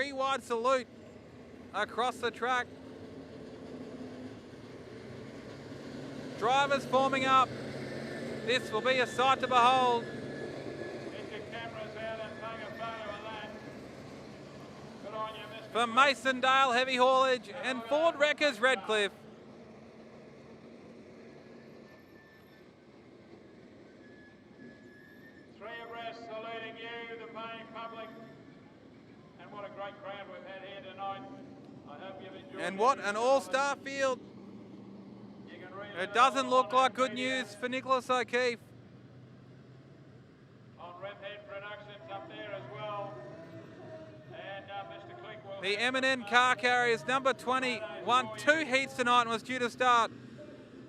3 wide salute across the track. Drivers forming up. This will be a sight to behold. Get your cameras out and take a photo of that. Good on you, Mr. For Masondale Heavy Haulage and Ford Wreckers Redcliffe. Three abreast saluting you, the paying public. And what a great crowd we've had here tonight. I hope you've enjoyed And what an all-star field. You can read It doesn't look like good news for Nicholas O'Keefe. on Redhead Productions up there as well. And Mr. Click will... The M&N car carriers, number 20, won 2 heats tonight and was due to start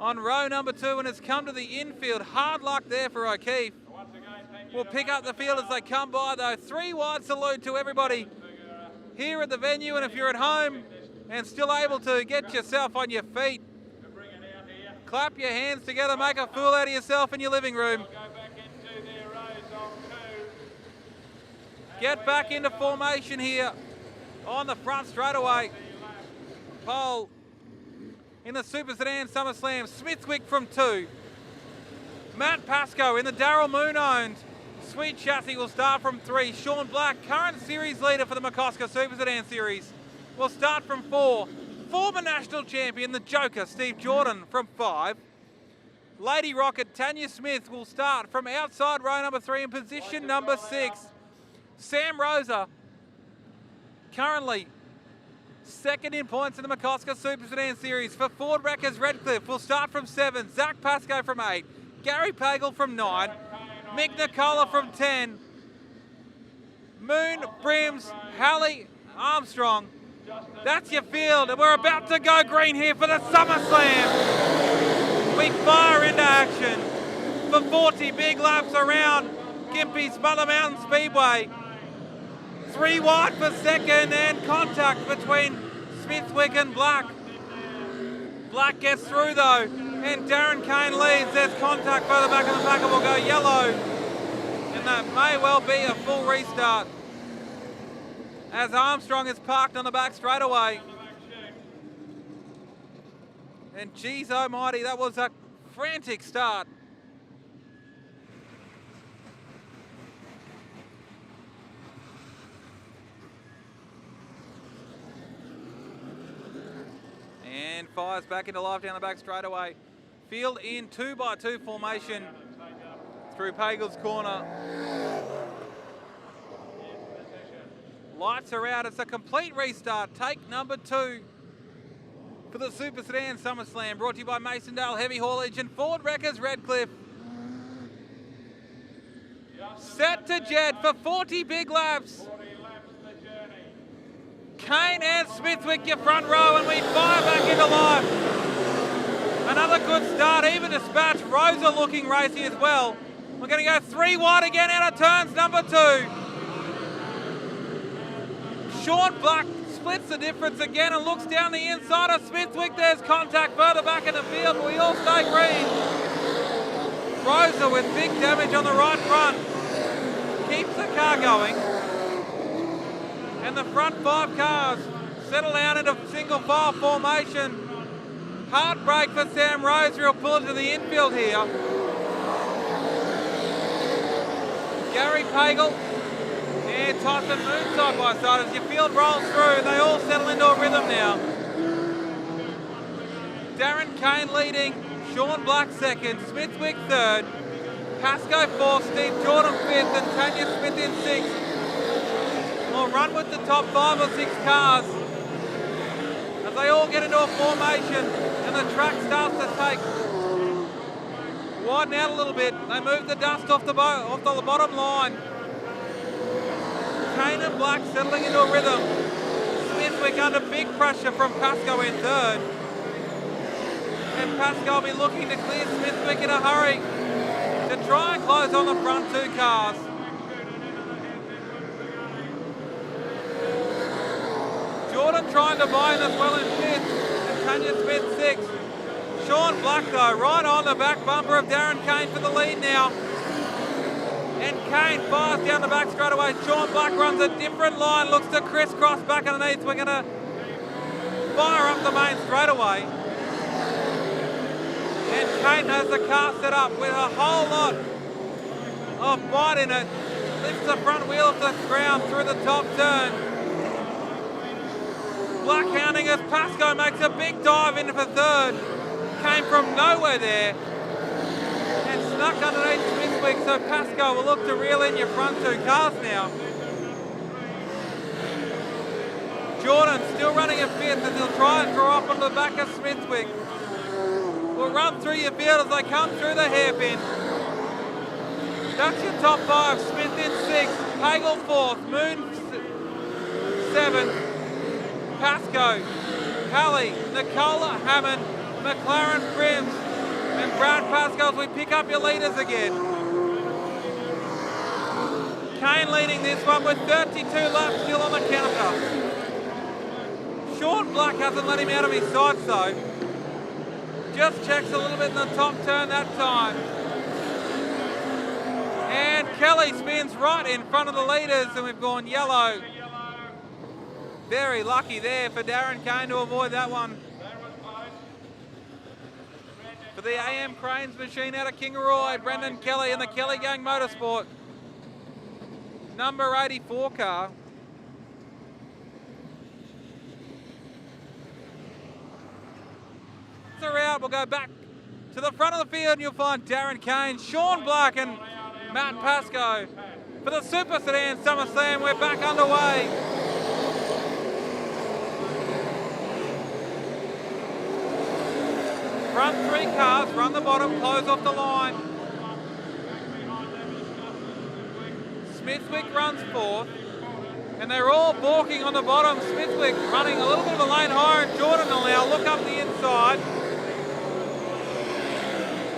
on row number 2 and has come to the infield. Hard luck there for O'Keefe. Once again, thank you We'll to pick up the field as they come by though. 3 wide salute to everybody here at the venue, and if you're at home and still able to get yourself on your feet, to bring it out here. clap your hands together, make a fool out of yourself in your living room. Go back into their rows of 2. Get back into formation here on the front straightaway. Pole in the Super Sedan SummerSlam. Smithwick from 2. Matt Pascoe in the Darryl Moon owned Sweet Chassis will start from 3. Sean Black, current series leader for the McCosker Super Sedan Series, will start from 4. Former national champion, the Joker, Steve Jordan, from 5. Lady Rocket, Tanya Smith, will start from outside row number 3 in position number 6. Sam Rosa, currently second in points in the McCosker Super Sedan Series for Ford Wreckers Redcliffe, will start from 7. Zach Pascoe from 8. Gary Pagel from 9. Mick Nicola from 10. Moon, Brims, Hallie, Armstrong. That's your field, and we're about to go green here for the SummerSlam. We fire into action for 40 big laps around Gympie's Mother Mountain Speedway. 3 wide for second, and contact between Smithwick and Black. Black gets through though, and Darren Kane leads. There's contact further back in the pack, and will go yellow. And that may well be a full restart, as Armstrong is parked on the back straightaway. And geez almighty, that was a frantic start. And fires back into life down the back straightaway. Field in 2x2 formation through Pagel's corner. Lights are out. It's a complete restart. Take number 2 for the Super Sedan SummerSlam, brought to you by Masondale Heavy Haulage and Ford Wreckers Redcliffe. Set to jet for 40 big laps. Kane and Smithwick, your front row, and we fire back into life. Another good start, even dispatch. Rosa looking racy as well. We're going to go 3 wide again out of turns number 2. Sean Black splits the difference again and looks down the inside of Smithwick. There's contact further back in the field, but we all stay green. Rosa with big damage on the right front keeps the car going. And the front 5 cars settle down into single file formation. Hard break for Sam Rosa, who'll pull into the infield here. Gary Pagel and Tyson Moon side by side as your field rolls through. They all settle into a rhythm now. Darren Kane leading, Sean Black second, Smithwick third, Pascoe fourth, Steve Jordan fifth, and Tanya Smith in sixth. We'll run with the top 5 or 6 cars as they all get into a formation and the track starts to take. Widen out a little bit. They move the dust off the bottom line. Kane and Black settling into a rhythm. Smithwick under big pressure from Pascoe in third. And Pascoe will be looking to clear Smithwick in a hurry to try and close on the front 2 cars. Jordan trying to buy in as well in 5th, and Tanya Smith 6th. Sean Black though, right on the back bumper of Darren Kane for the lead now. And Kane fires down the back straight away. Sean Black runs a different line, looks to crisscross back underneath. We're going to fire up the main straight away. And Kane has the car set up with a whole lot of bite in it. Lifts the front wheel off the ground through the top turn. Black hounding as Pascoe makes a big dive into the third. Came from nowhere there and snuck underneath Smithwick, so Pascoe will look to reel in your front two cars now. Jordan still running in fifth as he'll try and draw up onto the back of Smithwick. We'll run through your field as they come through the hairpin. That's your top five. Smith in sixth, Pagel fourth, Moon seventh, Pascoe, Halley, Nicola, Hammond, McLaren, Brims, and Brad Pascoe as we pick up your leaders again. Kane leading this one with 32 laps still on the counter. Sean Black hasn't let him out of his sights though. Just checks a little bit in the top turn that time. And Kelly spins right in front of the leaders and we've gone yellow. Very lucky there for Darren Kane to avoid that one. For the AM Cranes machine out of Kingaroy, Brendan Kelly in the Kelly Gang Motorsport. Number 84 car. Out, we'll go back to the front of the field and you'll find Darren Kane, Sean Black and Matt Pascoe. For the Super Sedan Summer Slam, we're back underway. Front three cars run the bottom, close off the line. Smithwick runs fourth, and they're all balking on the bottom. Smithwick running a little bit of a lane higher, and Jordan will now look up the inside.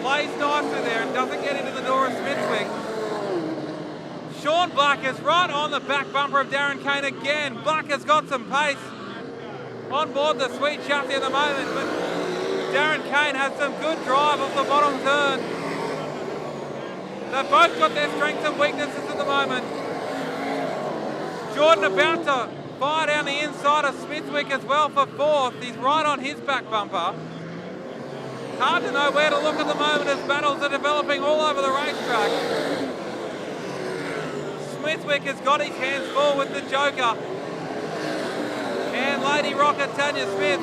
Plays nicely there and doesn't get into the door of Smithwick. Sean Black is right on the back bumper of Darren Kane again. Black has got some pace on board the sweet chassis at the moment, but Darren Kane has some good drive off the bottom turn. They've both got their strengths and weaknesses at the moment. Jordan about to fire down the inside of Smithwick as well for fourth. He's right on his back bumper. Hard to know where to look at the moment as battles are developing all over the racetrack. Smithwick has got his hands full with the Joker. And Lady Rocket Tanya Smith,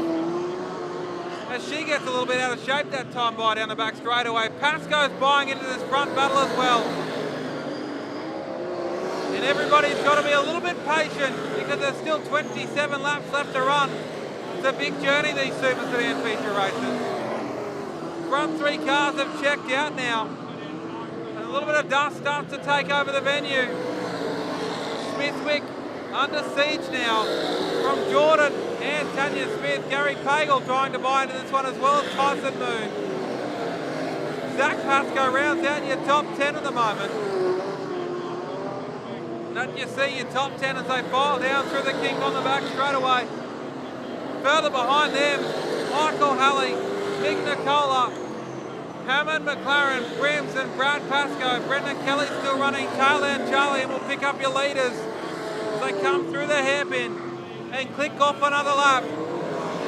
as she gets a little bit out of shape that time by down the back straightaway. Pascoe's buying into this front battle as well. And everybody's got to be a little bit patient because there's still 27 laps left to run. It's a big journey, these Super Sedan feature races. Front three cars have checked out now. And a little bit of dust starts to take over the venue. Smithwick under siege now from Jordan and Tanya Smith. Gary Pagel trying to buy into this one as well as Tyson Moon. Zach Pascoe rounds out your top 10 at the moment. And you see your top 10 as they file down through the kink on the back straight away. Further behind them, Michael Halley, Big Nicola, Hammond, McLaren, Brims and Brad Pascoe. Brendan Kelly still running tail end Charlie and will pick up your leaders as they come through the hairpin and click off another lap.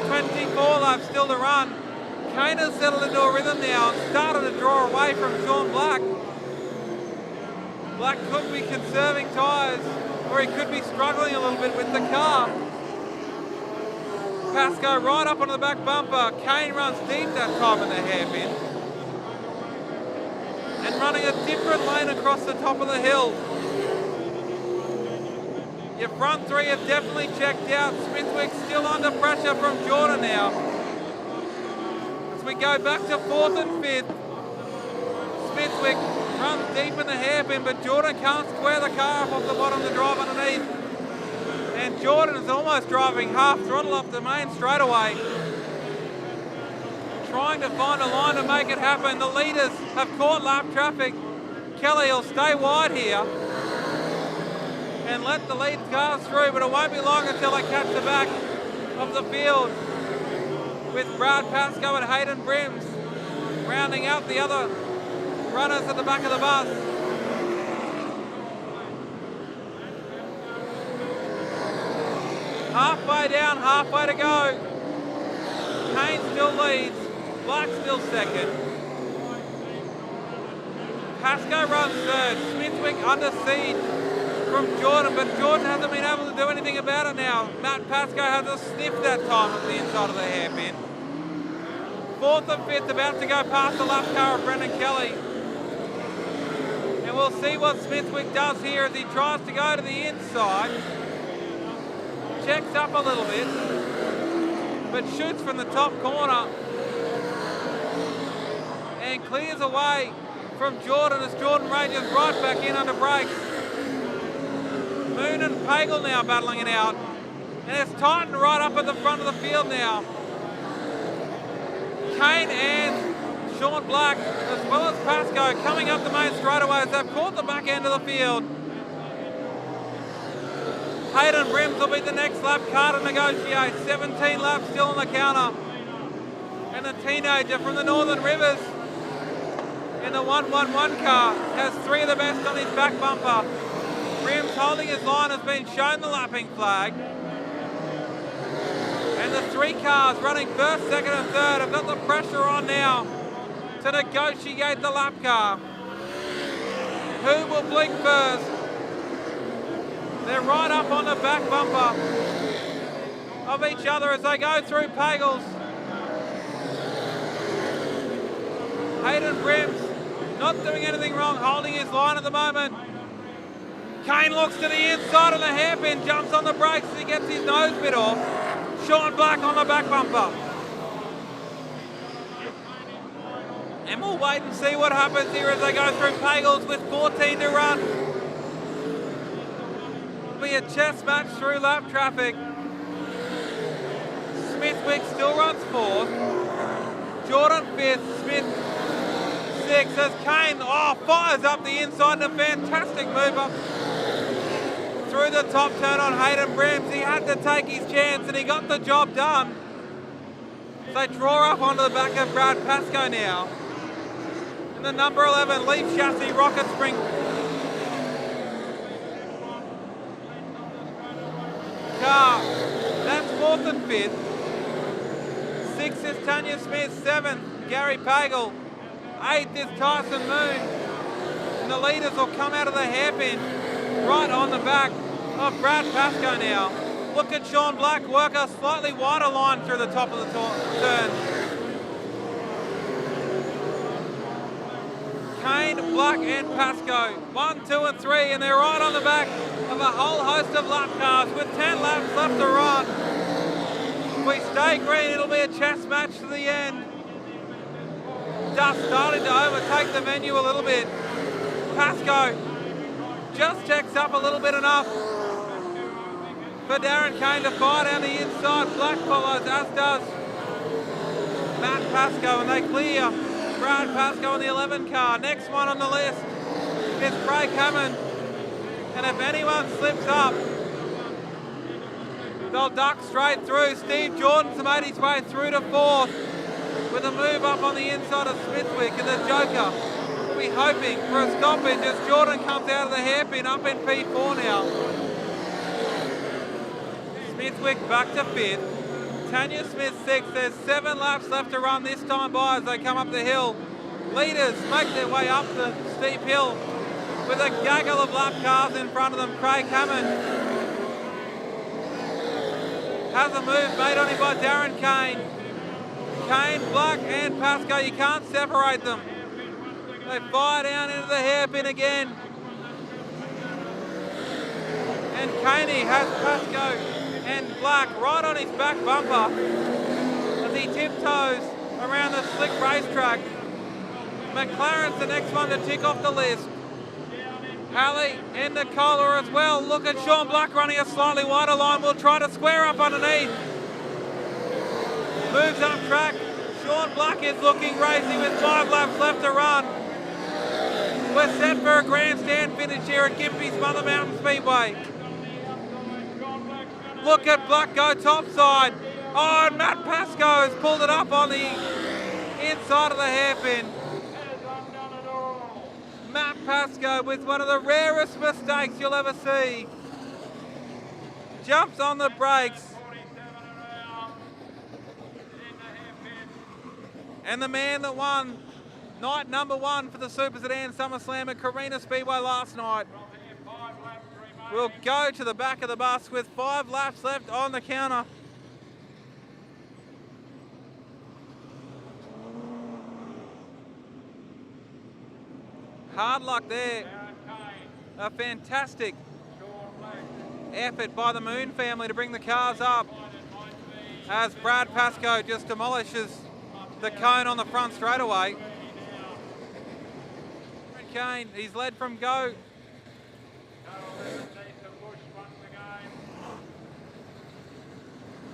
24 laps still to run. Kane has settled into a rhythm now and started to draw away from Sean Black. Black could be conserving tyres or he could be struggling a little bit with the car. Pascoe right up onto the back bumper. Kane runs deep that time in the hairpin. And running a different lane across the top of the hill. Your front three have definitely checked out. Smithwick still under pressure from Jordan now. As we go back to fourth and fifth. Smithwick runs deep in the hairpin, but Jordan can't square the car up off the bottom to drive underneath. And Jordan is almost driving half throttle up the main straightaway. Trying to find a line to make it happen. The leaders have caught lap traffic. Kelly will stay wide here and let the lead cars through, but it won't be long until they catch the back of the field with Brad Pascoe and Hayden Brims rounding out the other runners at the back of the bus. Halfway down, halfway to go. Kane still leads. Black still second. Pascoe runs third. Smithwick under siege from Jordan, but Jordan hasn't been able to do anything about it now. Matt Pascoe has a sniff that time at the inside of the hairpin. Fourth and fifth about to go past the lap car of Brendan Kelly. And we'll see what Smithwick does here as he tries to go to the inside. Checks up a little bit, but shoots from the top corner and clears away from Jordan as Jordan rages right back in under brakes. Moon and Pagel now battling it out, and it's tightened right up at the front of the field now. Kane and Sean Black, as well as Pascoe, coming up the main straightaways. They've caught the back end of the field. Hayden Brims will be the next lap car to negotiate. 17 laps still on the counter. And the teenager from the Northern Rivers in the 111 car has three of the best on his back bumper. Brims holding his line has been shown the lapping flag. And the three cars running first, second and third have got the pressure on now to negotiate the lap car. Who will blink first? They're right up on the back bumper of each other as they go through Pagels. Hayden Brims not doing anything wrong, holding his line at the moment. Kane looks to the inside of the hairpin, jumps on the brakes as he gets his nose bit off. Sean Black on the back bumper. And we'll wait and see what happens here as they go through Pagels with 14 to run. It'll be a chess match through lap traffic. Smithwick still runs fourth. Jordan fifth, Smith sixth as Kane fires up the inside in a fantastic move up through the top turn on Hayden Brims. He had to take his chance and he got the job done. They draw up onto the back of Brad Pascoe now. And the number 11 Leaf Chassis Rocket Spring car. That's fourth and fifth. Sixth is Tanya Smith. Seventh, Gary Pagel. Eighth is Tyson Moon. And the leaders will come out of the hairpin right on the back of Brad Pascoe now. Look at Sean Black work a slightly wider line through the top of the turn. Kane, Black and Pascoe, 1, 2 and 3, and they're right on the back of a whole host of lap cars with 10 laps left to run. If we stay green, it'll be a chess match to the end. Dust starting to overtake the venue a little bit. Pascoe just checks up a little bit enough for Darren Kane to fire down the inside. Black follows, as does Matt Pascoe, and they clear Brad Pascoe in the 11 car. Next one on the list is Craig Hammond. And if anyone slips up, they'll duck straight through. Steve Jordan's made his way through to fourth with a move up on the inside of Smithwick, and the Joker will be hoping for a stoppage as Jordan comes out of the hairpin up in P4 now. Smithwick back to fifth. Tanya Smith sixth. There's 7 laps left to run this time by as they come up the hill. Leaders make their way up the steep hill with a gaggle of lap cars in front of them. Craig Hammond has a move made on him by Darren Kane. Kane, Black and Pascoe, you can't separate them. They fire down into the hairpin again. And Caney has Pascoe and Black right on his back bumper as he tiptoes around the slick racetrack. McLaren's the next one to tick off the list. Halley and Nicola as well. Look at Sean Black running a slightly wider line. We'll try to square up underneath. Moves up track. Sean Black is looking racy with 5 laps left to run. We're set for a grandstand finish here at Gympie's Mother Mountain Speedway. Look at Black go topside. Oh, and Matt Pascoe has pulled it up on the inside of the hairpin. Matt Pascoe with one of the rarest mistakes you'll ever see. Jumps on the brakes And the man that won night number 1 for the Super Sedan SummerSlam at Carina Speedway last night will go to the back of the bus with 5 laps left on the counter. Hard luck there. A fantastic effort by the Moon family to bring the cars up as Brad Pascoe just demolishes the cone on the front straightaway. Kane, he's led from go.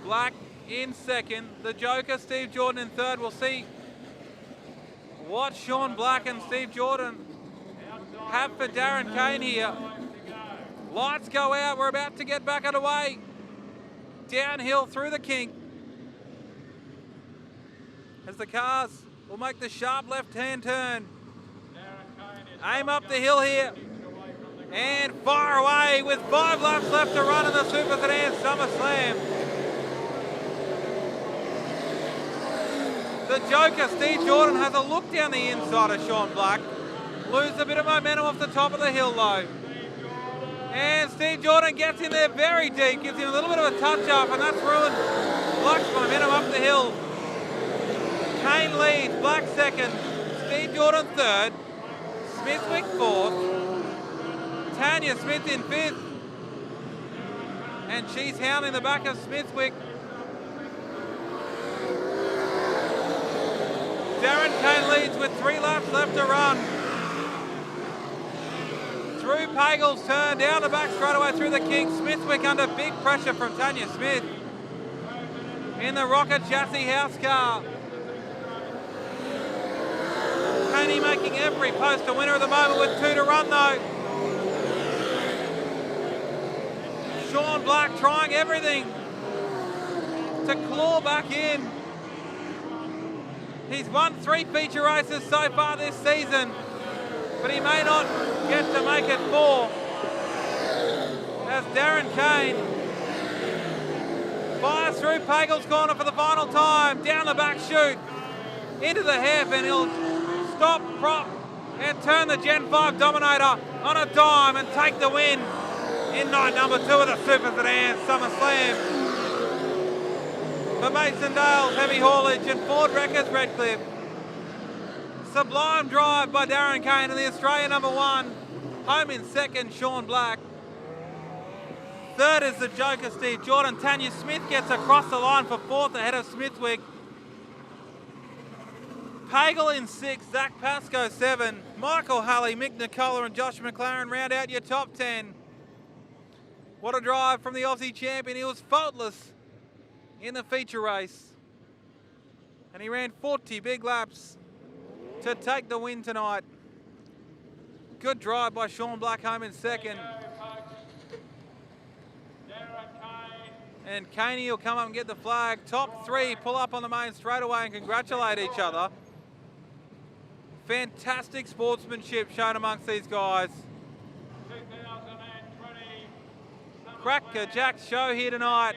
Black in second. The Joker, Steve Jordan in third. We'll see what Sean Black and Steve Jordan have for Darren Kane here. Lights go out. We're about to get back underway. Downhill through the kink as the cars will make the sharp left-hand turn. Aim up the hill here and fire away with 5 laps left to run in the Super Sedan SummerSlam. The Joker, Steve Jordan, has a look down the inside of Sean Black. Lose a bit of momentum off the top of the hill though. And Steve Jordan gets in there very deep, gives him a little bit of a touch up, and that's ruined Black's momentum up the hill. Kane leads, Black second, Steve Jordan third, Smithwick fourth, Tanya Smith in fifth, and she's hounding the back of Smithwick. Darren Kane leads with 3 laps left to run. Through Pagel's turn, down the back straightaway through the kink. Smithwick under big pressure from Tanya Smith in the rocket chassis house car. Kane making every post a winner at the moment with 2 to run though. Sean Black trying everything to claw back in. He's won 3 feature races so far this season, but he may not get to make it 4. As Darren Kane fires through Pagel's corner for the final time, down the back chute, into the hairpin. He'll stop, prop, and turn the Gen 5 Dominator on a dime and take the win in night number 2 of the Super Sedan SummerSlam. For Mason Dale's Heavy Haulage and Ford Wreckers Redcliffe. Sublime drive by Darren Kane and the Australian number 1. Home in second, Sean Black. Third is the Joker, Steve Jordan. Tanya Smith gets across the line for 4th ahead of Smithwick. Pagel in 6th, Zach Pascoe 7. Michael Hulley, Mick Nicola and Josh McLaren round out your top 10. What a drive from the Aussie champion. He was faultless in the feature race. And he ran 40 big laps to take the win tonight. Good drive by Sean Black, home in second. And Caney will come up and get the flag. Top 3 pull up on the main straightaway and congratulate each other. Fantastic sportsmanship shown amongst these guys. Cracker Jack's show here tonight.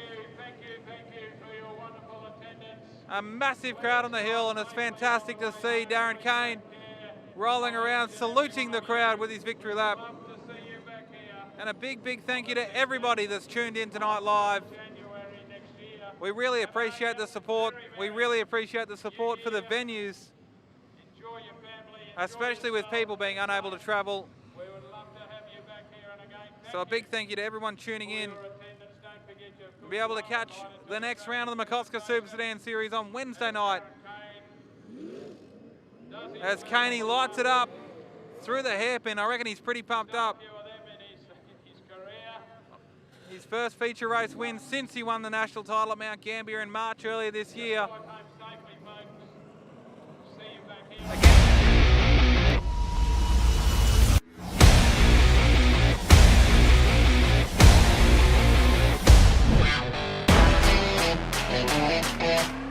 A massive crowd on the hill, and it's fantastic to see Darren Kane rolling around, saluting the crowd with his victory lap. And a big, big thank you to everybody that's tuned in tonight live. We really appreciate the support. We really appreciate the support for the venues, especially with people being unable to travel. So a big thank you to everyone tuning in. We'll be able to catch the next round of the McCosker Super Sedan Series on Wednesday night as Caney lights it up through the hairpin. I reckon he's pretty pumped up. His first feature race win since he won the national title at Mount Gambier in March earlier this year. Yeah.